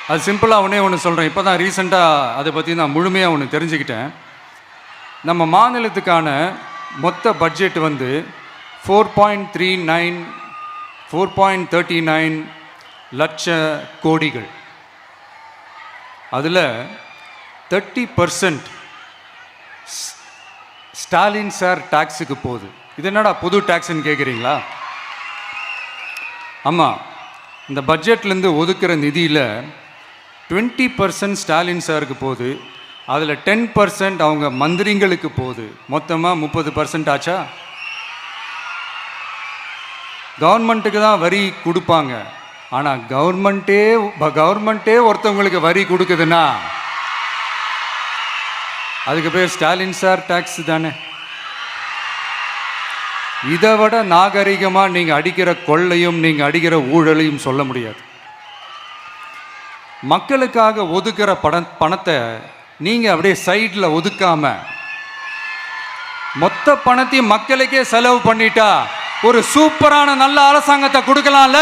அது சிம்பிளாக ஒன்று சொல்கிறேன். இப்போ தான் ரீசெண்டாக அதை பற்றி நான் முழுமையாக ஒன்று தெரிஞ்சுக்கிட்டேன். நம்ம மாநிலத்துக்கான மொத்த பட்ஜெட் வந்து 4.39 லட்ச கோடிகள். அதில் 30% ஸ்டாலின் சார் டாக்ஸுக்கு போகுது. இது என்னடா புது டாக்ஸ்ன்னு கேட்குறீங்களா? ஆமாம், இந்த பட்ஜெட்லேருந்து ஒதுக்குற நிதியில் 20% ஸ்டாலின் சாருக்கு போகுது. அதில் 10% அவங்க மந்திரிங்களுக்கு போகுது. மொத்தமாக 30% ஆச்சா? கவர்மெண்ட்டுக்கு தான் வரி கொடுப்பாங்க. ஆனால் கவர்மெண்ட்டே ஒருத்தவங்களுக்கு வரி கொடுக்குதுன்னா அதுக்கு பேர் ஸ்டாலின் சார் டாக்ஸ் தானே. இதை விட நாகரிகமாக நீங்கள் அடிக்கிற கொள்ளையும் நீங்கள் அடிக்கிற ஊழலையும் சொல்ல முடியாது. மக்களுக்காக ஒதுக்குற பணத்தை நீங்கள் அப்படியே சைடில் ஒதுக்காம மொத்த பணத்தையும் மக்களுக்கே செலவு பண்ணிட்டா ஒரு சூப்பரான நல்ல அரசாங்கத்தை கொடுக்கலாம்ல.